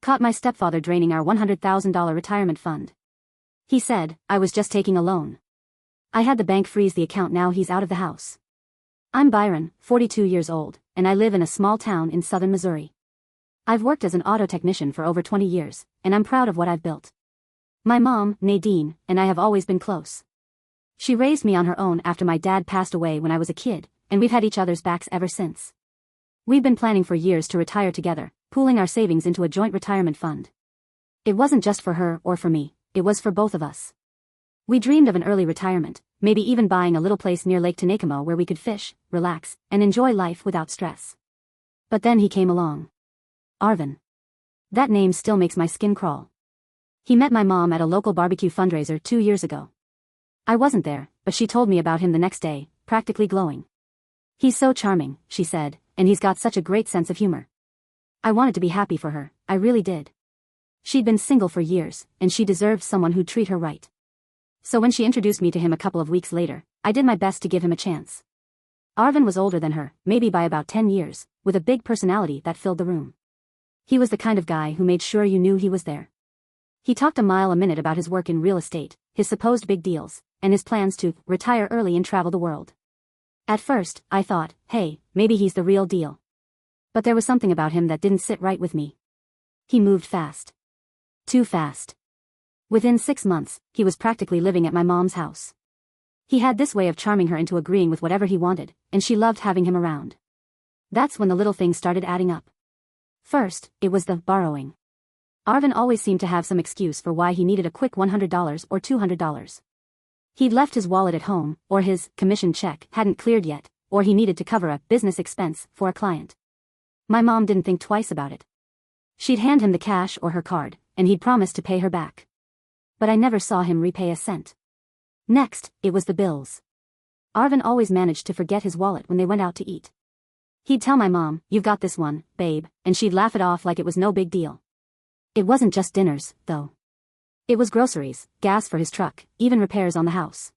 Caught my stepfather draining our $100,000 retirement fund. He said, I was just taking a loan. I had the bank freeze the account. Now he's out of the house. I'm Byron, 42 years old, and I live in a small town in southern Missouri. I've worked as an auto technician for over 20 years, and I'm proud of what I've built. My mom, Nadine, and I have always been close. She raised me on her own after my dad passed away when I was a kid, and we've had each other's backs ever since. We've been planning for years to retire together, pooling our savings into a joint retirement fund. It wasn't just for her or for me, it was for both of us. We dreamed of an early retirement, maybe even buying a little place near Lake Tenecamo where we could fish, relax, and enjoy life without stress. But then he came along. Arvin. That name still makes my skin crawl. He met my mom at a local barbecue fundraiser 2 years ago. I wasn't there, but she told me about him the next day, practically glowing. He's so charming, she said, and he's got such a great sense of humor. I wanted to be happy for her, I really did. She'd been single for years, and she deserved someone who'd treat her right. So when she introduced me to him a couple of weeks later, I did my best to give him a chance. Arvin was older than her, maybe by about 10 years, with a big personality that filled the room. He was the kind of guy who made sure you knew he was there. He talked a mile a minute about his work in real estate, his supposed big deals, and his plans to retire early and travel the world. At first, I thought, hey, maybe he's the real deal. But there was something about him that didn't sit right with me. He moved fast. Too fast. Within 6 months, he was practically living at my mom's house. He had this way of charming her into agreeing with whatever he wanted, and she loved having him around. That's when the little things started adding up. First, it was the borrowing. Arvin always seemed to have some excuse for why he needed a quick $100 or $200. He'd left his wallet at home, or his commission check hadn't cleared yet, or he needed to cover a business expense for a client. My mom didn't think twice about it. She'd hand him the cash or her card, and he'd promise to pay her back. But I never saw him repay a cent. Next, it was the bills. Arvin always managed to forget his wallet when they went out to eat. He'd tell my mom, "You've got this one, babe," and she'd laugh it off like it was no big deal. It wasn't just dinners, though. It was groceries, gas for his truck, even repairs on the house.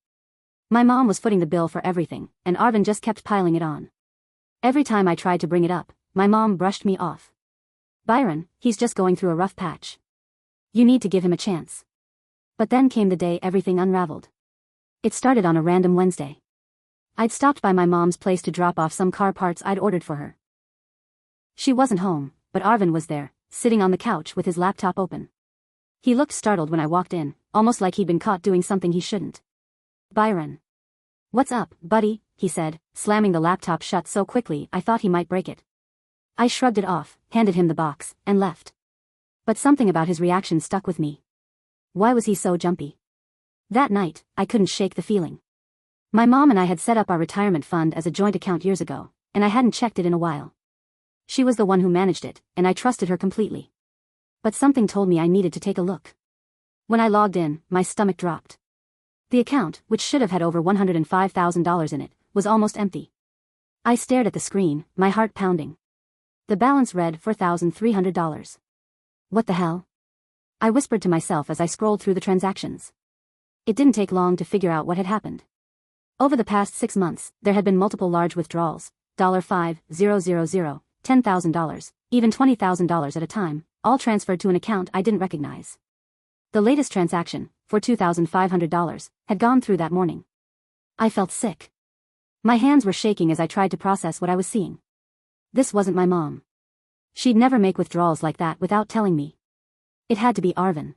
My mom was footing the bill for everything, and Arvin just kept piling it on. Every time I tried to bring it up, my mom brushed me off. "Byron, he's just going through a rough patch. You need to give him a chance." But then came the day everything unraveled. It started on a random Wednesday. I'd stopped by my mom's place to drop off some car parts I'd ordered for her. She wasn't home, but Arvin was there, sitting on the couch with his laptop open. He looked startled when I walked in, almost like he'd been caught doing something he shouldn't. "Byron. What's up, buddy?" he said, slamming the laptop shut so quickly I thought he might break it. I shrugged it off, handed him the box, and left. But something about his reaction stuck with me. Why was he so jumpy? That night, I couldn't shake the feeling. My mom and I had set up our retirement fund as a joint account years ago, and I hadn't checked it in a while. She was the one who managed it, and I trusted her completely. But something told me I needed to take a look. When I logged in, my stomach dropped. The account, which should have had over $105,000 in it, was almost empty. I stared at the screen, my heart pounding. The balance read $4,300. What the hell? I whispered to myself as I scrolled through the transactions. It didn't take long to figure out what had happened. Over the past 6 months, there had been multiple large withdrawals, $5,000, $10,000, even $20,000 at a time, all transferred to an account I didn't recognize. The latest transaction, for $2,500, had gone through that morning. I felt sick. My hands were shaking as I tried to process what I was seeing. This wasn't my mom. She'd never make withdrawals like that without telling me. It had to be Arvin.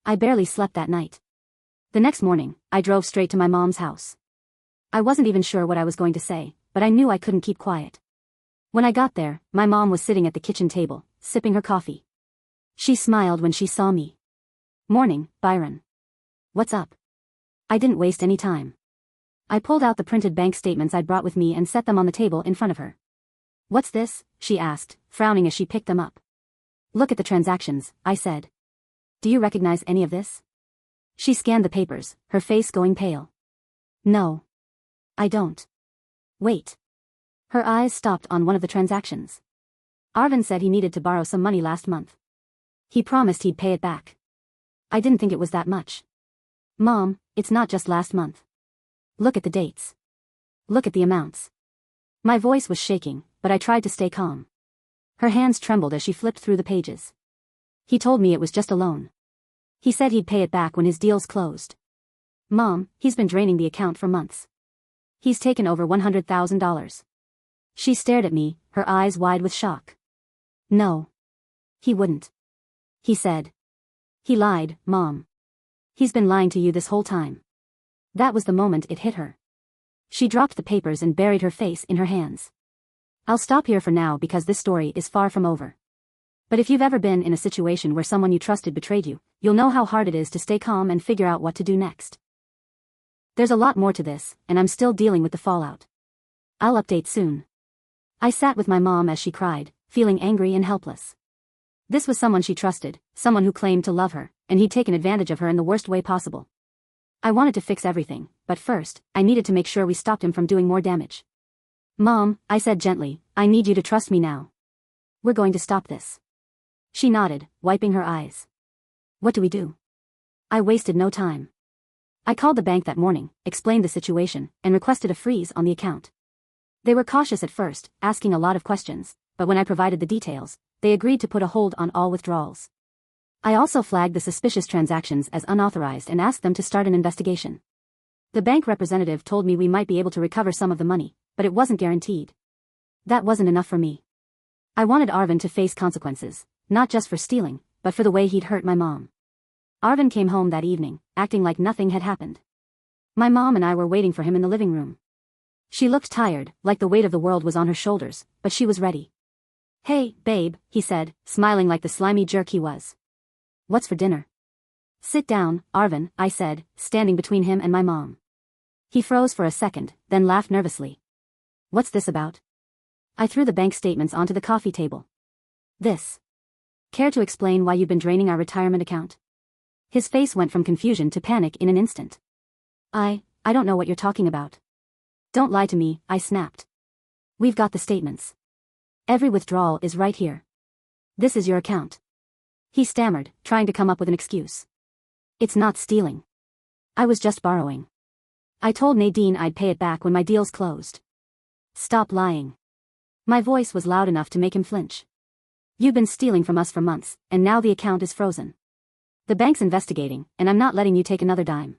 I barely slept that night. The next morning, I drove straight to my mom's house. I wasn't even sure what I was going to say, but I knew I couldn't keep quiet. When I got there, my mom was sitting at the kitchen table, sipping her coffee. She smiled when she saw me. "Morning, Byron. What's up?" I didn't waste any time. I pulled out the printed bank statements I'd brought with me and set them on the table in front of her. "What's this?" she asked, frowning as she picked them up. "Look at the transactions," I said. "Do you recognize any of this?" She scanned the papers, her face going pale. "No. I don't." "Wait." Her eyes stopped on one of the transactions. Arvin said he needed to borrow some money last month. He promised he'd pay it back. I didn't think it was that much. "Mom, it's not just last month. Look at the dates. Look at the amounts." My voice was shaking, but I tried to stay calm. Her hands trembled as she flipped through the pages. He told me it was just a loan. He said he'd pay it back when his deal's closed. Mom, he's been draining the account for months. He's taken over $100,000. She stared at me, her eyes wide with shock. No. He wouldn't. He said. He lied, Mom. He's been lying to you this whole time. That was the moment it hit her. She dropped the papers and buried her face in her hands. I'll stop here for now because this story is far from over. But if you've ever been in a situation where someone you trusted betrayed you, you'll know how hard it is to stay calm and figure out what to do next. There's a lot more to this, and I'm still dealing with the fallout. I'll update soon. I sat with my mom as she cried, feeling angry and helpless. This was someone she trusted, someone who claimed to love her, and he'd taken advantage of her in the worst way possible. I wanted to fix everything, but first, I needed to make sure we stopped him from doing more damage. Mom, I said gently, I need you to trust me now. We're going to stop this. She nodded, wiping her eyes. What do we do? I wasted no time. I called the bank that morning, explained the situation, and requested a freeze on the account. They were cautious at first, asking a lot of questions, but when I provided the details, they agreed to put a hold on all withdrawals. I also flagged the suspicious transactions as unauthorized and asked them to start an investigation. The bank representative told me we might be able to recover some of the money, but it wasn't guaranteed. That wasn't enough for me. I wanted Arvin to face consequences, not just for stealing, but for the way he'd hurt my mom. Arvin came home that evening, acting like nothing had happened. My mom and I were waiting for him in the living room. She looked tired, like the weight of the world was on her shoulders, but she was ready. Hey, babe, he said, smiling like the slimy jerk he was. What's for dinner? Sit down, Arvin, I said, standing between him and my mom. He froze for a second, then laughed nervously. What's this about? I threw the bank statements onto the coffee table. This. Care to explain why you've been draining our retirement account? His face went from confusion to panic in an instant. I don't know what you're talking about. Don't lie to me, I snapped. We've got the statements. Every withdrawal is right here. This is your account. He stammered, trying to come up with an excuse. It's not stealing. I was just borrowing. I told Nadine I'd pay it back when my deal's closed. Stop lying. My voice was loud enough to make him flinch. You've been stealing from us for months, and now the account is frozen. The bank's investigating, and I'm not letting you take another dime.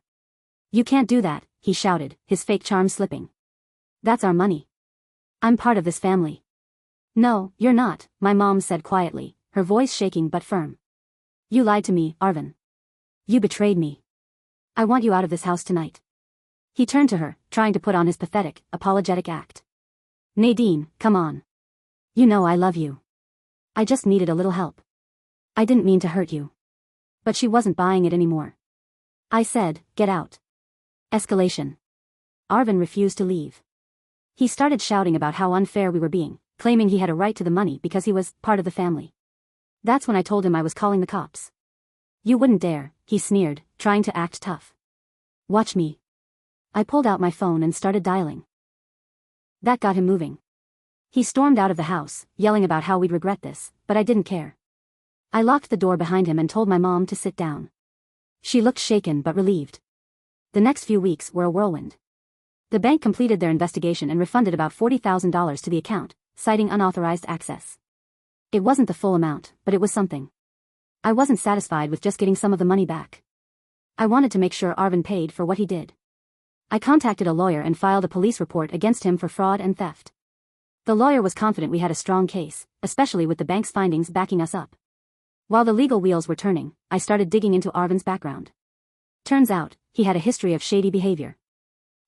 You can't do that, he shouted, his fake charm slipping. That's our money. I'm part of this family. No, you're not, my mom said quietly, her voice shaking but firm. You lied to me, Arvin. You betrayed me. I want you out of this house tonight. He turned to her, trying to put on his pathetic, apologetic act. Nadine, come on. You know I love you. I just needed a little help. I didn't mean to hurt you. But she wasn't buying it anymore. I said, get out. Escalation. Arvin refused to leave. He started shouting about how unfair we were being, claiming he had a right to the money because he was part of the family. That's when I told him I was calling the cops. You wouldn't dare, he sneered, trying to act tough. Watch me. I pulled out my phone and started dialing. That got him moving. He stormed out of the house, yelling about how we'd regret this, but I didn't care. I locked the door behind him and told my mom to sit down. She looked shaken but relieved. The next few weeks were a whirlwind. The bank completed their investigation and refunded about $40,000 to the account, citing unauthorized access. It wasn't the full amount, but it was something. I wasn't satisfied with just getting some of the money back. I wanted to make sure Arvin paid for what he did. I contacted a lawyer and filed a police report against him for fraud and theft. The lawyer was confident we had a strong case, especially with the bank's findings backing us up. While the legal wheels were turning, I started digging into Arvin's background. Turns out, he had a history of shady behavior.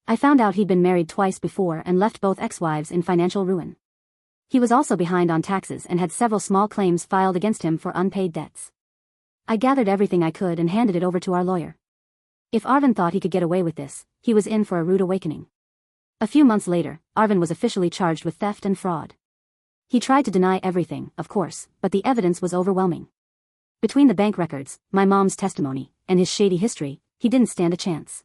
I found out he'd been married twice before and left both ex-wives in financial ruin. He was also behind on taxes and had several small claims filed against him for unpaid debts. I gathered everything I could and handed it over to our lawyer. If Arvin thought he could get away with this, he was in for a rude awakening. A few months later, Arvin was officially charged with theft and fraud. He tried to deny everything, of course, but the evidence was overwhelming. Between the bank records, my mom's testimony, and his shady history, he didn't stand a chance.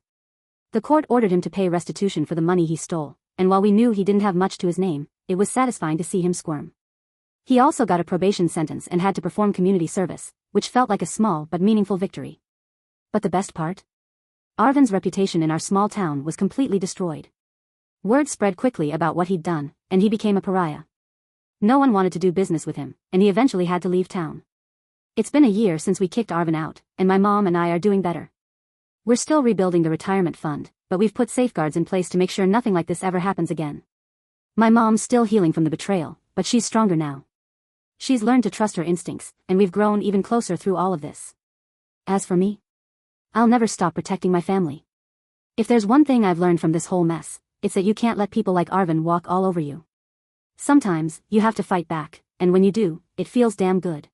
The court ordered him to pay restitution for the money he stole, and while we knew he didn't have much to his name, it was satisfying to see him squirm. He also got a probation sentence and had to perform community service, which felt like a small but meaningful victory. But the best part? Arvin's reputation in our small town was completely destroyed. Word spread quickly about what he'd done, and he became a pariah. No one wanted to do business with him, and he eventually had to leave town. It's been a year since we kicked Arvin out, and my mom and I are doing better. We're still rebuilding the retirement fund, but we've put safeguards in place to make sure nothing like this ever happens again. My mom's still healing from the betrayal, but she's stronger now. She's learned to trust her instincts, and we've grown even closer through all of this. As for me, I'll never stop protecting my family. If there's one thing I've learned from this whole mess, it's that you can't let people like Arvin walk all over you. Sometimes, you have to fight back, and when you do, it feels damn good.